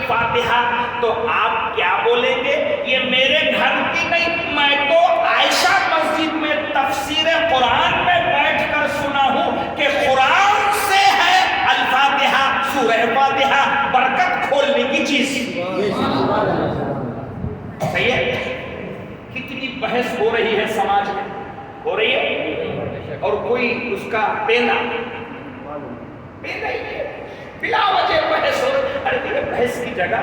الفاتحہ تو آپ کیا بولیں گے؟ یہ میرے گھر کی نہیں، میں تو عائشہ مسجد میں تفسیر قرآن میں بیٹھ کر سنا ہوں کہ قرآن سے ہے الفاتحہ، سورہ فاتحہ برکت کھولنے کی چیز۔ صحیح ہے؟ کتنی بحث ہو رہی ہے سماج میں، ہو رہی ہے، اور کوئی اس کا پینا ہی ہے، بلا وجہ بحث ہو رہی۔ ارے دیکھیں بحث کی جگہ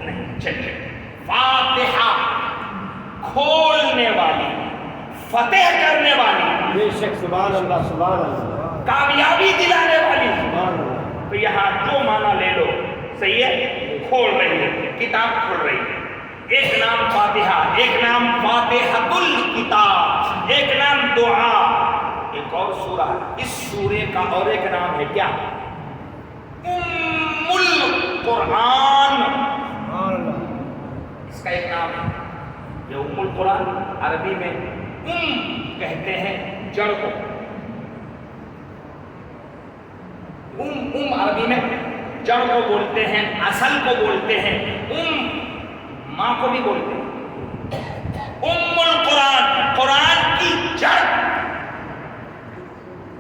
نہیں۔ چلیے، فاتحہ کھولنے والی، فتح کرنے والی، بے شک، سبحان اللہ سبحان اللہ، کامیابی دلانے والی، سبحان اللہ۔ تو یہاں جو معنی لے لو صحیح ہے، کھول رہی ہے، کتاب کھول رہی ہے۔ ایک نام فاتحہ، ایک نام فاتحۃ الکتاب، ایک نام دعا، ایک اور سورہ، اس سورے کا اور ایک نام ہے کیا؟ ام القرآن، سبحان اللہ۔ اس کا ایک نام ہے یہ ام القرآن۔ عربی میں ام کہتے ہیں جڑ کو، ام عربی میں جڑ کو بولتے ہیں، اصل کو بولتے ہیں، ماں کو بھی بولتے ہیں۔ ام القرآن، قرآن کی جڑ،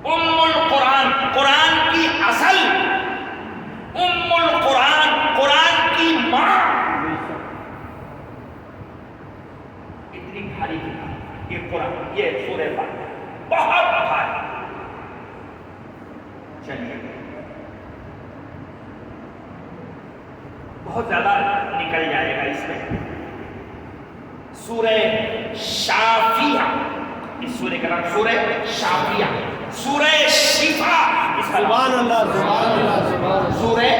ام القرآن، قرآن کی اصل، ام القرآن، قرآن کی ماں۔ اتنی بھاری کتاب یہ قرآن، یہ سورہ فاتحہ بہت بھاری۔ چلیے، بہت زیادہ نکل جائے گا اس میں۔ سورہ شافیہ، اس سورہ کا نام سورہ شافیہ، سورہ شفا، اس کا سبحان اللہ سبحان اللہ سبحان اللہ۔ سورہ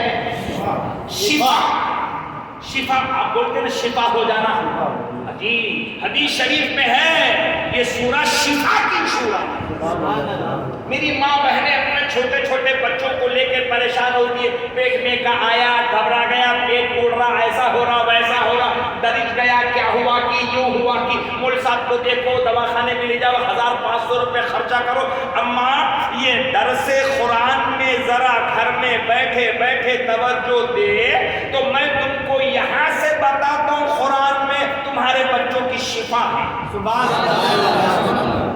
شفا، شفا آپ بولتے ہیں شفا ہو جانا، جی حدیث شریف میں ہے یہ سورہ شفا کی سورہ۔ سبحان اللہ۔ میری ماں بہنیں اپنے چھوٹے چھوٹے بچوں کو لے کے پریشان ہوتی ہے، پیٹ میں کا آیا، گھبرا گیا، پیٹ پھوڑ رہا، ایسا ہو رہا ویسا ہو رہا، درج گیا، کیا ہوا کہ یوں ہوا کہ مول صاحب کو دیکھو، دواخانے میں لے جاؤ، 1500 روپے خرچہ کرو۔ اماں یہ درس قرآن میں ذرا گھر میں بیٹھے بیٹھے توجہ دے تو میں تم کو یہاں سے بتاتا ہوں قرآن میں تمہارے بچوں کی شفا ہے۔ سبحان اللہ۔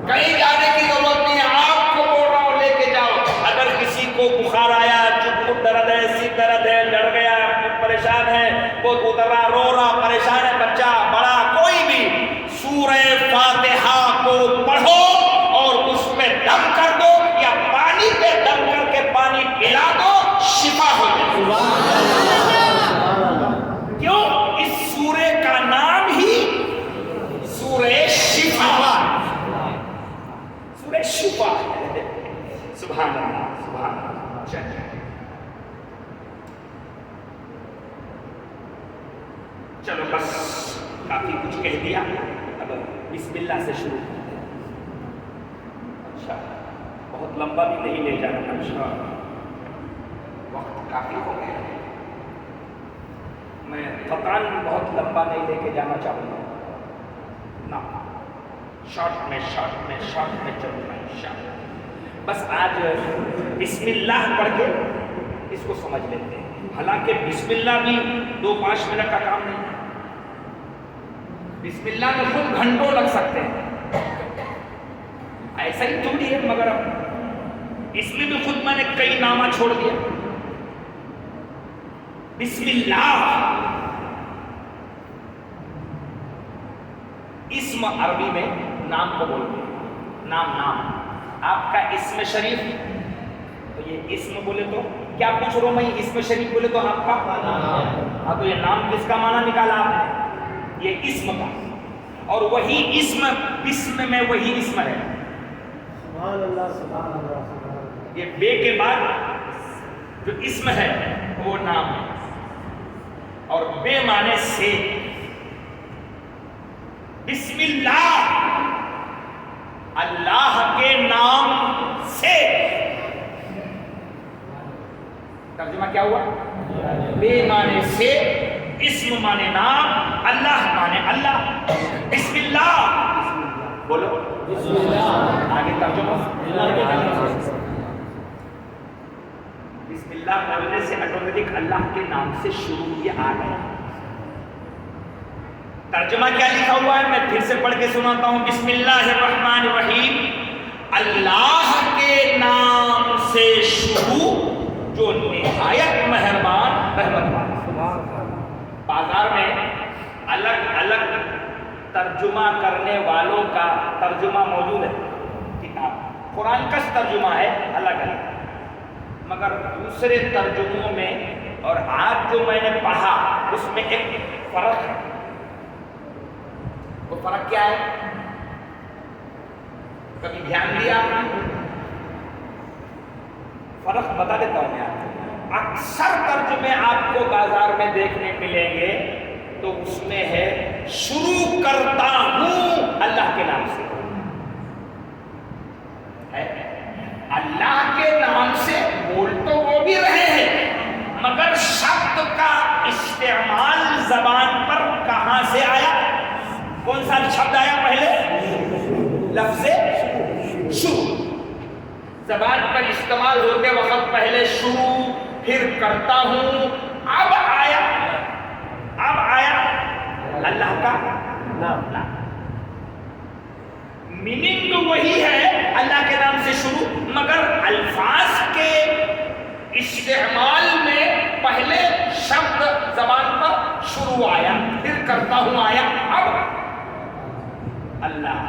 کہیں جانے کی ضرورت نہیں ہے، آپ کو بول رہا ہوں لے کے جاؤ۔ اگر کسی کو بخار آیا، چپ درد ہے، سر درد ہے، ڈر گیا، پریشان ہے، بہت ادھر رہا، رو رہا، پریشان ہے، بچہ بڑا کوئی بھی، سورہ فاتحہ کو پڑھو اور اس میں دم کر دو یا پانی پہ دم کر کے پانی پلا دو، شفا ہو جائے۔ کیوں؟ اس سورے کا نام ہی سورہ شفا، سورہ شفا۔ سبحان اللہ سبحان اللہ۔ چلیے، چلو بس کافی کچھ کہہ دیا، اب بسم اللہ سے شروع کرتے ہیں۔ اچھا، بہت لمبا بھی نہیں لے جانا، اچھا وقت کافی ہو گیا، میں قطعاً بہت لمبا نہیں لے کے جانا چاہوں گا نا، شارٹ میں چلوں گا انشاءاللہ۔ بس آج بسم اللہ پڑھ کے اس کو سمجھ لیتے ہیں، حالانکہ بسم اللہ بھی 2-5 منٹ کا کام نہیں ہے، بسم اللہ میں خود گھنٹوں لگ سکتے ہیں، ایسا ہی تھوڑی ہے، مگر اب اس میں بھی خود میں نے کئی نامہ چھوڑ دیا۔ بسم اللہ اسم عربی میں نام کو بولتے ہیں، نام آپ کا اسم شریف، تو یہ اسم بولے تو کیا پوچھ رہا ہوں میں، اسم شریف بولے تو آپ کا ہاں، تو یہ نام کس کا معنی نکالا آپ نے؟ یہ اسم کا، اور وہی اسم بسم میں وہی اسم ہے، سبحان اللہ سبحان اللہ سبحان اللہ۔ یہ بے کے بعد جو اسم ہے وہ نام ہے، اور بے معنی سے، بسم اللہ اللہ کے نام سے، ترجمہ کیا ہوا؟ بے معنی سے، اسم معنی نام، اللہ معنی اللہ، بسم اللہ بولو، بسم اللہ۔ آگے ترجمہ، بسم اللہ بولنے سے آٹومیٹک اللہ کے نام سے شروع یہ آ گیا. ترجمہ کیا لکھا ہوا ہے میں پھر سے پڑھ کے سناتا ہوں. بسم اللہ الرحمن الرحیم. اللہ کے نام سے شروع جو نہایت مہربان رحمت والا. بازار میں الگ الگ ترجمہ کرنے والوں کا ترجمہ موجود ہے. کتاب قرآن کا ترجمہ ہے الگ الگ، مگر دوسرے ترجموں میں اور آج جو میں نے پڑھا اس میں ایک فرق ہے. وہ فرق کیا ہے؟ کبھی دھیان دیا آپ نے؟ فرق بتا دیتا ہوں میں آپ کو. اکثر ترجمے آپ کو بازار میں دیکھنے ملیں گے تو اس میں ہے شروع کرتا ہوں اللہ کے نام سے. اللہ کے نام سے بول تو وہ بھی رہے ہیں، مگر شبد کا استعمال زبان پر کہاں سے آیا؟ کون سا شبد آیا پہلے؟ لفظ شروع. زبان پر استعمال ہوتے وقت پہلے شروع، پھر کرتا ہوں، اب آیا اللہ کا نام. میننگ وہی ہے اللہ کے نام سے شروع، مگر الفاظ کے استعمال میں پہلے شبد زبان پر شروع آیا، پھر کرتا ہوں آیا، اب اللہ.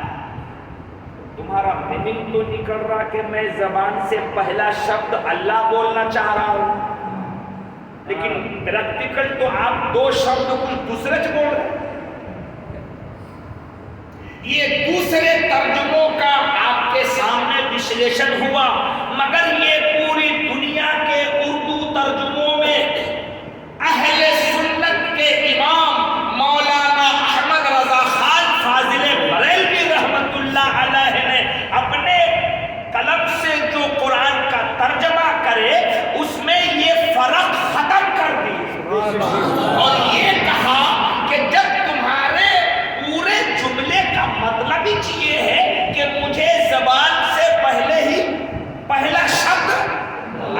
تمہارا میننگ تو نکل رہا کہ میں زبان سے پہلا شبد اللہ بولنا چاہ رہا ہوں، لیکن پریکٹیکل تو آپ دو شبد کچھ دوسرے سے بول رہے ہیں. یہ دوسرے ترجموں کا آپ کے سامنے وشلیشن ہوا، مگر یہ پوری دنیا کے اردو ترجموں میں اہل سنت کے امام مولانا احمد رضا خان فاضل بریلوی رحمت اللہ علیہ نے اپنے قلم سے جو قرآن کا ترجمہ کرے اس میں یہ فرق ختم کر دی اور یہ کہا کہ جب تمہارے پورے جملے کا مطلب ہی یہ ہے کہ مجھے زبان سے پہلے ہی پہلا شبد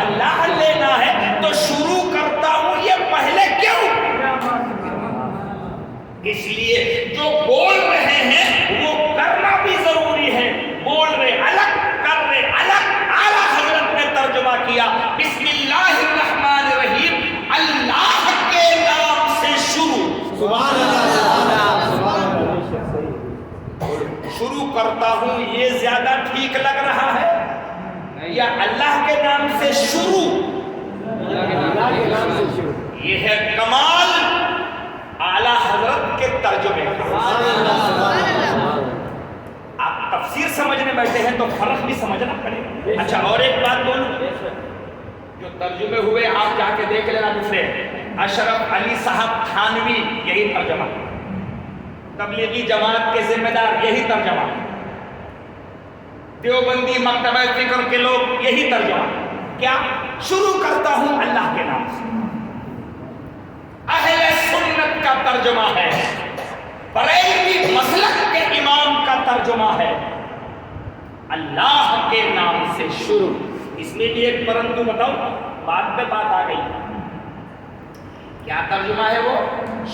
اللہ لینا ہے تو شروع کرتا ہوں یہ پہلے کیوں؟ اس لیے جو بول رہے ہیں وہ کرنا بھی ضروری ہے. بول رہے الگ، کر رہے الگ. اعلیٰ حضرت نے ترجمہ کیا بسم اللہ الرحمن الرحیم، اللہ کے نام سے شروع. سبحان اللہ. شروع کرتا ہوں یہ زیادہ ٹھیک لگ رہا ہے یا اللہ کے نام سے شروع؟ یہ ہے کمال اعلیٰ حضرت کے ترجمے کا. آپ تفسیر سمجھنے بیٹھے ہیں تو فرق بھی سمجھنا پڑے گا. اچھا اور ایک بات بولوں، جو ترجمے ہوئے آپ جا کے دیکھ لینا دوسرے. اشرف علی صاحب تھانوی یہی ترجمہ، تبلیغی جماعت کے ذمہ دار یہی ترجمہ، دیوبندی مکتبہ فکر کے لوگ یہی ترجمہ. کیا؟ شروع کرتا ہوں اللہ کے نام سے. اہل سنت کا ترجمہ ہے، بریلوی مسلک کے امام کا ترجمہ ہے اللہ کے نام سے شروع. اس میں بھی ایک پرندو بتاؤ، بعد میں بات آ گئی. کیا ترجمہ ہے وہ؟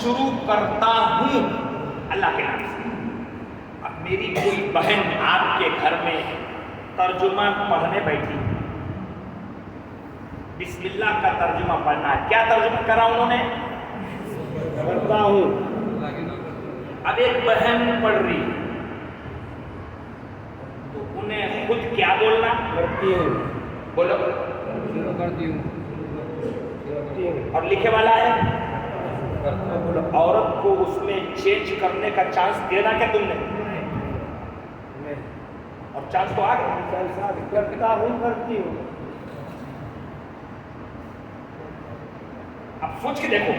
شروع کرتا ہوں اللہ کے نام سے. اب میری کوئی بہن آپ کے گھر میں ترجمہ پڑھنے بیٹھی، بسم اللہ کا ترجمہ پڑھنا ہے. کیا ترجمہ کرا انہوں نے؟ کرتا ہوں. اب ایک بہن پڑھ رہی تو انہیں خود کیا بولنا؟ کرتی ہوں. بولو. کرتی ہوں. اور لکھے والا ہے عورت کو اس میں چینج کرنے کا چانس دینا کیا تم نے؟ اور چانس تو آ گیا. کرتا ہوں، کرتی ہوں. اب سوچ کے دیکھو،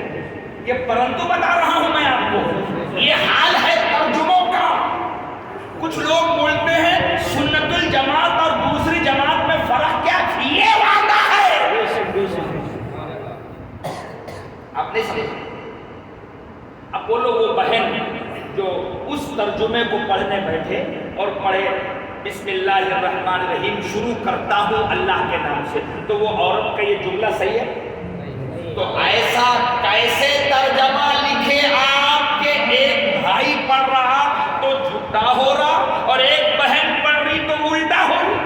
یہ پرندو بتا رہا ہوں میں آپ کو، یہ حال ہے ترجموں کا. کچھ لوگ بولتے ہیں سنت الجماعت اور دوسری جماعت میں فرق کیا؟ یہ وعدہ ہے. آپ نہیں سمجھے؟ اب بولو وہ بہن جو اس ترجمے کو پڑھنے بیٹھے اور پڑھے بسم اللہ الرحمن الرحیم شروع کرتا ہوں اللہ کے نام سے، تو وہ عورت کا یہ جملہ صحیح ہے؟ تو ایسا کیسے ترجمہ لکھے آپ کے ایک بھائی پڑھ رہا تو جھوٹا ہو رہا اور ایک بہن پڑھ رہی تو الٹا ہو رہی؟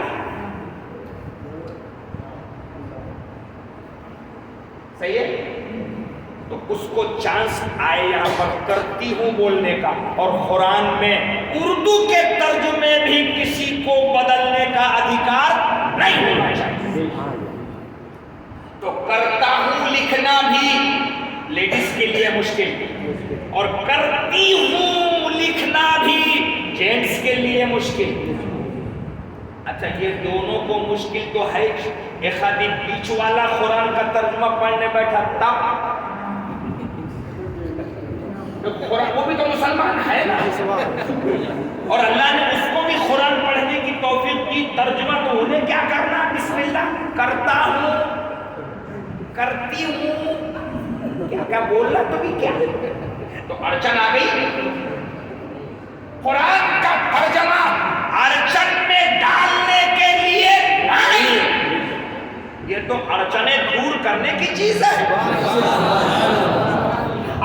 صحیح ہے؟ تو اس کو چانس آئے یہاں پر کرتی ہوں بولنے کا، اور قرآن میں اردو کے ترجمے بھی کسی کو بدلنے کا ادھیکار نہیں ہونا چاہیے۔ تو کرتا ہوں لکھنا بھی لیڈیز کے لیے مشکل، اور کرتی ہوں لکھنا بھی جینٹس کے لیے مشکل۔ اچھا یہ دونوں کو مشکل تو ہے، ایک آدمی بیچ والا قرآن کا ترجمہ پڑھنے بیٹھا تب قرآن، وہ بھی تو مسلمان ہے نا، اور اللہ نے اس کو بھی قرآن پڑھنے کی توفیق دی، ترجمہ تو انہیں کیا کرنا، بسم اللہ کرتا ہوں کرتی ہوں، کیا کیا بولنا تو بھی کیا، تو اڑچن آ گئی۔ قرآن کا ترجمہ اڑچن میں ڈالنے کے لیے نہیں، یہ تو اڑچنیں دور کرنے کی چیز ہے۔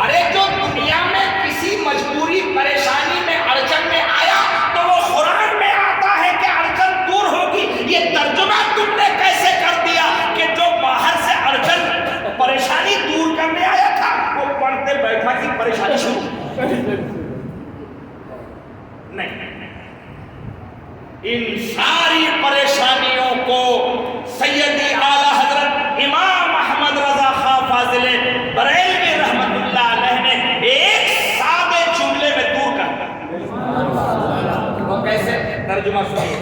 ارے جو دنیا میں کسی مجبوری پریشانی میں اڑچن میں آیا تو وہ قرآن میں آتا ہے کہ اڑچن دور ہوگی، یہ ترجمہ تم نے کیسے کر دیا کہ جو باہر سے اڑچن پریشانی دور کرنے آیا تھا وہ پڑھتے بیٹھا کی پریشانی شروع نہیں۔ ان ساری پریشانیوں کو سیدی اعلیٰ حضرت امام احمد رضا خان فاضل بریلوی رحمت اللہ علیہ نے ایک سادے جملے میں دور کر دیا۔ وہ کیسے؟ ترجمہ سنیے،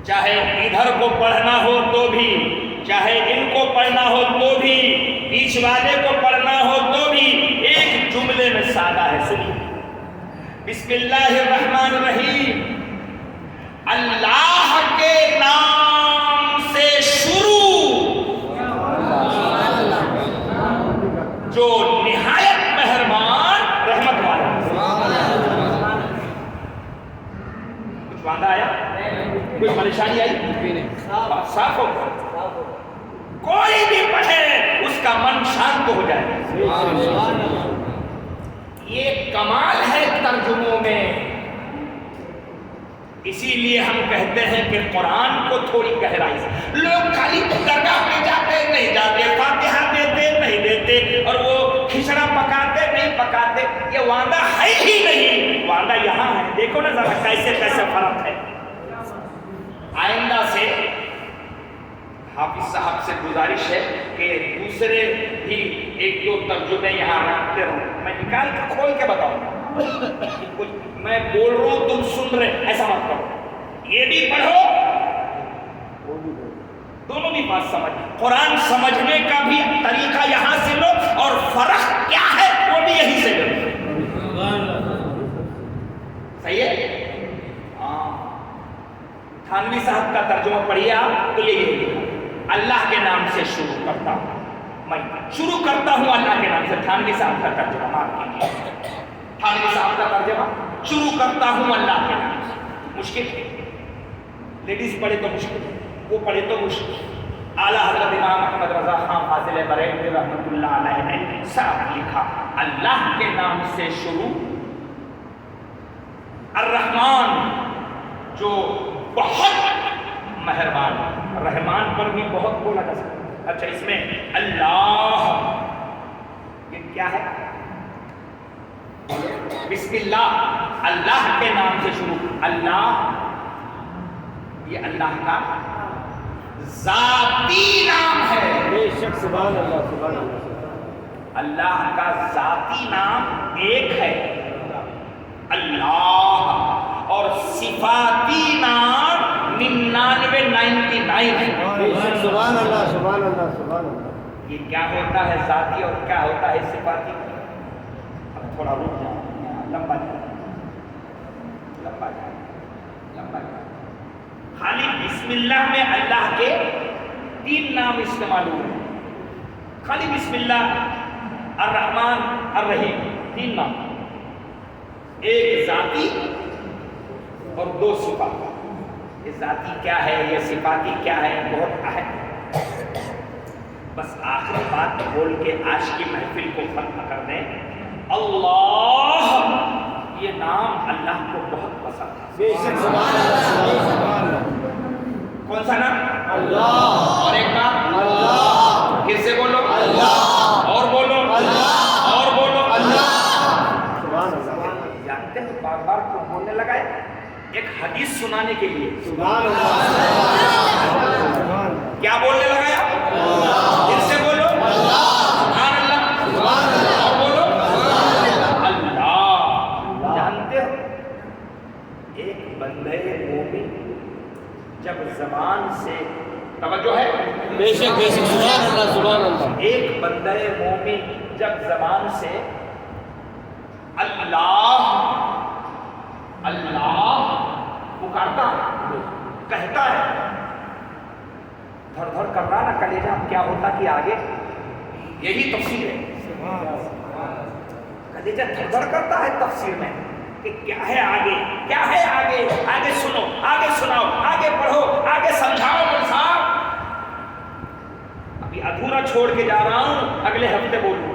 چاہے ادھر کو پڑھنا ہو تو بھی، چاہے ان کو پڑھنا ہو تو بھی، بیچ والے کو پڑھنا ہو تو بھی، ایک جملے میں سادہ ہے، سنیے۔ بسم اللہ الرحمن الرحیم، اللہ کے نام سے شروع جو نہایت مہربان رحمت والا۔ کچھ واندہ آیا؟ کوئی پریشانی آئی؟ صاف ہو، کوئی بھی پڑھے اس کا من شانت ہو جائے۔ یہ کمال ہے ترجموں میں، اسی لیے ہم کہتے ہیں کہ قرآن کو تھوڑی گہرائی سے، لوگ خالی درگاہ پہ جاتے نہیں جاتے، فاتحہ دیتے نہیں دیتے، اور وہ کھچڑا پکاتے نہیں پکاتے، یہ وعدہ ہے ہی نہیں، وعدہ یہاں ہے۔ دیکھو نا ذرا کیسے کیسے فرق ہے۔ آئندہ سے حافظ صاحب سے گزارش ہے کہ دوسرے بھی ایک دو ترجمے یہاں رکھتے رہو، میں نکال کے کھول کے بتاؤں گا، میں بول رہا ہوں تم سن رہے، ایسا مت کرو، یہ بھی پڑھو دونوں بھی بات سمجھ، قرآن سمجھنے کا بھی طریقہ یہاں سے لو، اور فرق کیا ہے وہ بھی یہی سے لو۔ صحیح ہے؟ ہاں، تھانوی صاحب کا ترجمہ پڑھیے آپ تو یہی لکھا، اللہ کے نام سے شروع کرتا ہوں، میں شروع کرتا ہوں اللہ کے نام سے۔ تھانوی صاحب کا ترجمہ معاف کیجیے، تھانوی صاحب کا ترجمہ شروع کرتا ہوں اللہ کے نام سے، مشکل، لیڈیز پڑھے تو مشکل، وہ پڑھے تو مشکل۔ اعلیٰ حضرت امام احمد رضا خان فاضل بریلوی رحمۃ اللہ علیہ نے صاف لکھا، اللہ کے نام سے شروع، الرحمن جو بہت مہربان، رحمان پر بھی بہت بولا جا سکتا۔ اچھا اس میں اللہ یہ کیا ہے؟ بسم اللہ، اللہ کے نام سے شروع، اللہ یہ اللہ کا ذاتی نام ہے، بے شک، سبحان اللہ سبحان اللہ۔ اللہ کا ذاتی نام ایک ہے اللہ، اور صفاتی نام 99 ہے۔ بے شک، سبحان اللہ سبحان اللہ سبحان اللہ۔ یہ کیا ہوتا ہے ذاتی اور کیا ہوتا ہے صفاتی؟ اب تھوڑا رک جاؤ، لمبا جائے لمبا جائے لمبا جائے۔ خالی بسم اللہ میں اللہ کے 3 نام استعمال ہوئے، خالی بسم اللہ، الرحمن، الرحیم، 3 نام، ایک ذاتی اور 2 صفات۔ یہ ذاتی کیا ہے، یہ صفاتی کیا ہے، بہت اہم۔ بس آخری بات بول کے آج کی محفل کو ختم کر دیں۔ اللہ، یہ نام اللہ کو بہت پسند ہے۔ کون سا نام؟ اللہ۔ اور ایک نام اللہ، پھر سے بولو اللہ، اور بولو اللہ، اور بولو اللہ۔ جانتے ہیں بار بار کیوں بولنے لگا ہے؟ ایک حدیث سنانے کے لیے۔ کیا بولنے لگا ہے؟ پھر سے بولو سبحان اللہ، اور بولو اللہ۔ جانتے ہو ایک بندے مومن جب زبان سے، توجہ ہے، بے شک سبحان اللہ سبحان اللہ، ایک بندے مومن جب زبان سے اللہ اللہ پکارتا ہے، کہتا ہے، دھڑ دھڑ کر رہا نا کلیجہ، کیا ہوتا کہ آگے یہی تفسیر ہے۔ کلیجہ دھڑ دھڑ کرتا ہے تفسیر میں کہ کیا ہے آگے، کیا ہے آگے، آگے سنو، آگے سناؤ، آگے پڑھو، آگے سمجھاؤ۔ مول صاحب ابھی ادھورا چھوڑ کے جا رہا ہوں، اگلے ہفتے بولوں۔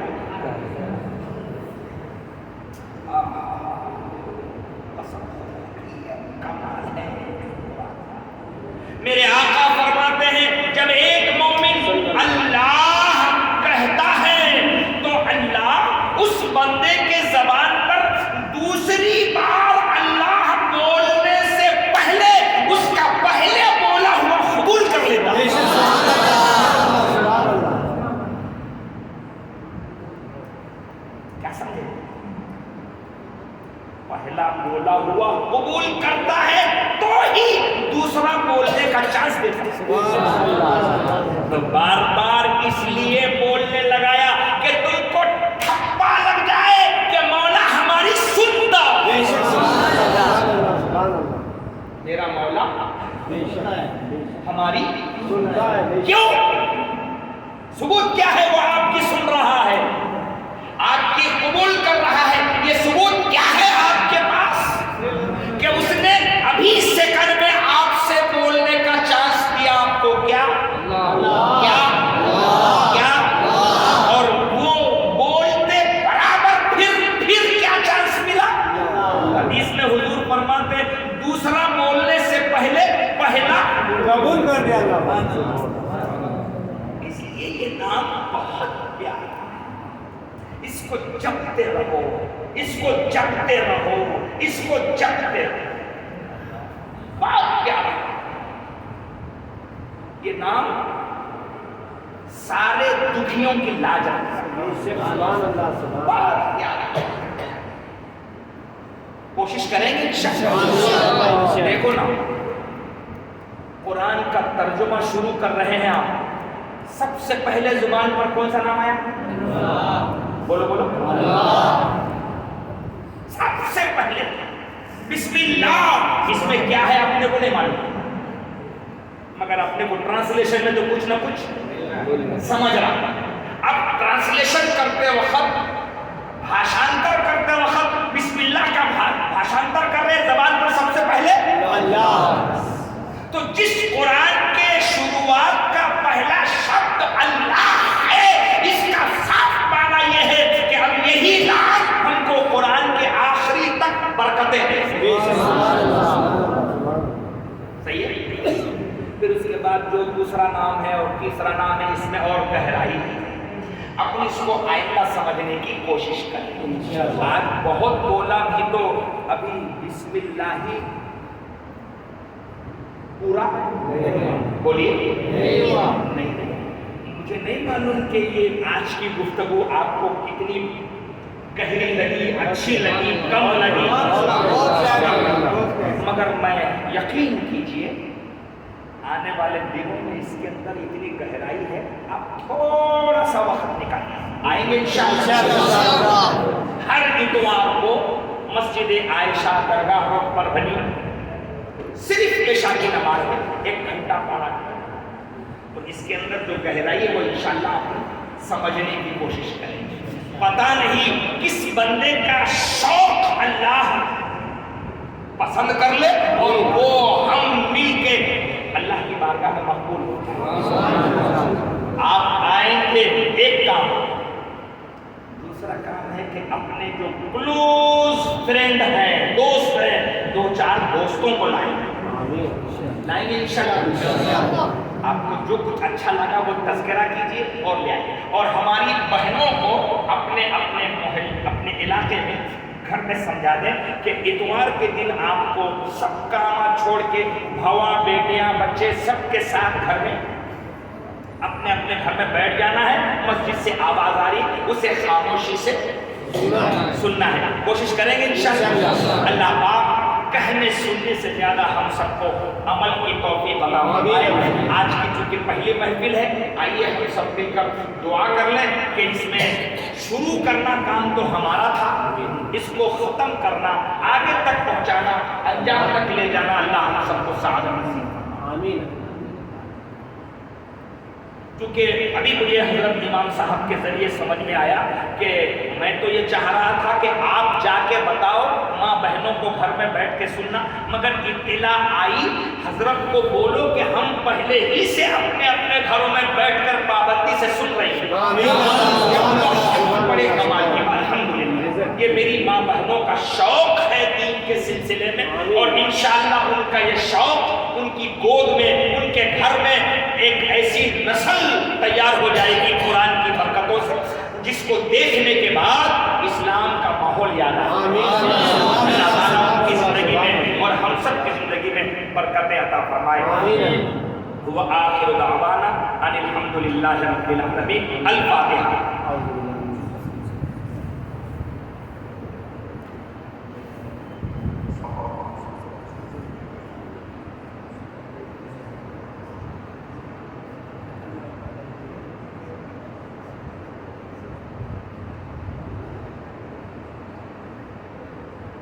میرے آقا فرماتے ہیں جب ایک مومن اللہ کہتا ہے تو اللہ اس بندے کے زبان پر دوسری بار اللہ بولنے سے پہلے اس کا پہلے بولا ہوا قبول کر لیتا ہے۔ کیا سمجھے؟ پہلا بولا ہوا قبول کرتا ہے تو ہی دوسرا بولنے کا چانس دیتا ہے۔ تو بار بار اس لیے بولنے لگایا کہ تم کو ٹھپا لگ جائے کہ مولا ہماری سنتا، میرا مولا ہماری کیوں؟ ثبوت کیا ہے؟ وہ آپ کی سن رہا ہے، آپ کی قبول کر رہا ہے۔ یہ ثبوت کیا ہے آپ کے پاس کہ اس نے ابھی سیکنڈ میں آپ سے بولنے کا چانس دیا آپ کو؟ کیا کیا کیا؟ اور وہ بولتے برابر پھر کیا چانس ملا؟ حدیث میں حضور فرماتے دوسرا بولنے سے پہلے پہلا قبول کر دیا اللہ۔ اس لیے یہ نام بہت پیارا ہے۔ اس کو جپتے رہو، اس کو جپتے رہو، اس کو جپتے رہو، بات کیا ہے؟ یہ نام سارے دکھیوں کی لاج ہے۔ بات کیا ہے؟ کوشش کریں گے انشاءاللہ۔ دیکھو نا، قرآن کا ترجمہ شروع کر رہے ہیں آپ، سب سے پہلے زبان پر کون سا نام آیا؟ بولو بولو اللہ۔ سب سے پہلے بسم اللہ، اس میں کیا ہے اپنے کو نہیں معلوم، مگر اپنے کو ٹرانسلیشن میں تو کچھ نہ کچھ سمجھ رہا۔ اب ٹرانسلیشن کرتے وقت، بھاشانتر کرتے وقت بسم اللہ کا بھاشانتر کر رہے زبان پر سب سے پہلے اللہ۔ تو جس قرآن کے شروعات کا پہلا شبد اللہ ہے، اس کا صاف معنی یہ ہے کہ اب یہی لفظ ہم کو قرآن کے آخری تک برکتیں دے۔ صحیح ہے؟ پھر اس کے بعد جو دوسرا نام ہے اور تیسرا نام ہے، اس میں اور گہرائی ہے۔ اپنی اس کو آئندہ سمجھنے کی کوشش کریں۔ آج بہت بولا بھی تو ابھی بسم اللہ ہی پورا بولیے نہیں۔ مجھے نہیں معلوم کہ یہ آج کی گفتگو آپ کو کتنی گہری لگی، اچھی لگی، کم لگی، مگر میں یقین کیجئے آنے والے دنوں میں اس کے اندر اتنی گہرائی ہے، آپ تھوڑا سا وقت نکالیں، آئیں گے انشاءاللہ۔ ہر اتوار کو مسجد عائشہ درگاہ روڈ پر بنی صرف عشاء کی نماز میں 1 گھنٹہ پڑھا کریں، تو اس کے اندر جو گہرائی ہے وہ انشاءاللہ آپ سمجھنے کی کوشش کریں گے۔ پتہ نہیں کس بندے کا شوق اللہ پسند کر لے اور وہ ہم مل کے بارگاہ میں مقبول ہو. آپ آئیں گے ایک کام. دوسرا کام ہے کہ اپنے جو کلوز فرینڈ ہیں, دوست ہیں, 2-4 دوستوں کو لائیں گے انشاءاللہ. آپ کو جو کچھ اچھا لگا وہ تذکرہ کیجیے اور لے آئیے. اور ہماری بہنوں کو اپنے اپنے علاقے میں گھر میں سمجھا دیں کہ اتوار کے دن آپ کو سب کام چھوڑ کے بھوا بیٹیاں بچے سب کے ساتھ گھر میں اپنے اپنے گھر میں بیٹھ جانا ہے. مسجد سے آواز آ رہی, اسے خاموشی سے سننا ہے. کوشش کریں گے انشاءاللہ. اللہ پاک کہنے سننے سے زیادہ ہم سب کو عمل کی توفیق عطا فرمائے. آج کی چونکہ پہلی محفل ہے, آئیے ہم سب مل کر دعا کر لیں کہ اس میں شروع کرنا کام تو ہمارا تھا, اس کو ختم کرنا, آگے تک پہنچانا, انجام تک لے جانا اللہ ہم سب کو سعادت نصیب فرمائے. آمین. کیونکہ ابھی مجھے حضرت امام صاحب کے ذریعے سمجھ میں آیا کہ میں تو یہ چاہ رہا تھا کہ آپ جا کے بتاؤ ماں بہنوں کو گھر میں بیٹھ کے سننا, مگر اطلاع آئی حضرت کو بولو کہ ہم پہلے ہی سے اپنے اپنے گھروں میں بیٹھ کر پابندی سے سن رہے ہیں. بڑے کمال کی بات, الحمدللہ. یہ میری ماں بہنوں کا شوق ہے دین کے سلسلے میں, اور انشاءاللہ ان کا یہ شوق ان کی گود میں, ان کے گھر میں ایک ایسی نسل تیار ہو جائے گی قرآن کی برکتوں سے, جس کو دیکھنے کے بعد اسلام کا ماحول یاد آئے. اللہ تعالیٰ ان کی زندگی میں اور ہم سب کی زندگی میں برکتیں عطا فرمائے. وآخر دعوانا ان الحمدللہ رب العالمین. الفاتحہ.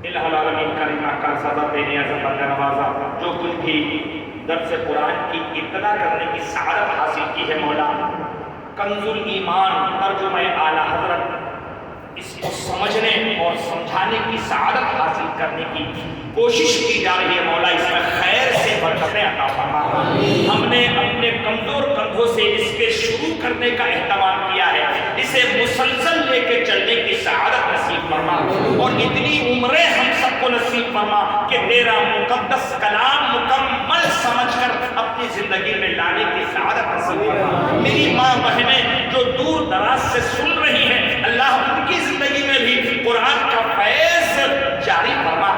الہ العالمین کریمہ کا سزا دینے عظم بندہ نوازا, جو کچھ بھی درس قرآن کی ابتدا کرنے کی سعادت حاصل کی ہے مولا, کنز الایمان ترجمہ اعلیٰ حضرت, اس کو سمجھنے اور سمجھانے کی سعادت حاصل کرنے کی کوشش کی جا رہی ہے مولا, اس میں خیر سے برکتیں عطا فرما. ہم نے اپنے کمزور کندھوں سے اس کے شروع کرنے کا اہتمام کیا ہے, اسے مسلسل لے کے چلنے کی سعادت نصیب فرما, اور اتنی عمریں ہم سب کو نصیب فرما کہ تیرا مقدس کلام مکمل سمجھ کر اپنی زندگی میں لانے کی سعادت نصیب فرما. میری ماں بہنیں جو دور دراز سے سن رہی ہیں, اللہ ان کی زندگی میں بھی قرآن کا فیض جاری فرما,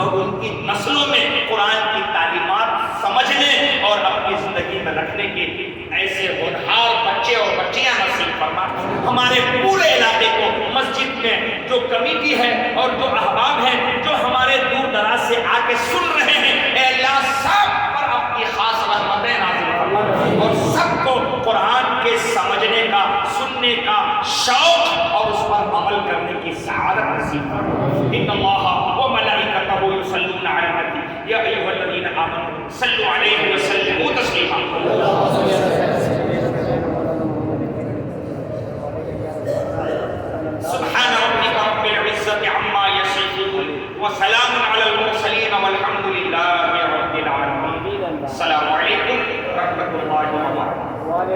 اور ان کی نسلوں میں قرآن کی تعلیمات سمجھنے اور اپنی زندگی میں رکھنے کے ایسے ہونہار بچے اور بچیاں نصیب فرما. ہمارے پورے علاقے کو مسجد میں جو کمیٹی ہے اور جو احباب ہیں جو ہمارے دور دراز سے آ کے سن رہے ہیں, اے اللہ سب پر اپنی خاص رحمتیں نازل فرما, اور سب کو قرآن کے سمجھنے کا, سننے کا شوق اور اس پر عمل کرنے کی سعادت نصیب فرما. ان اللہ و ملائکتہ یصلون علی النبی یا ایھا الذین آمنوا صلوا علیہ وسلموا تسلیما.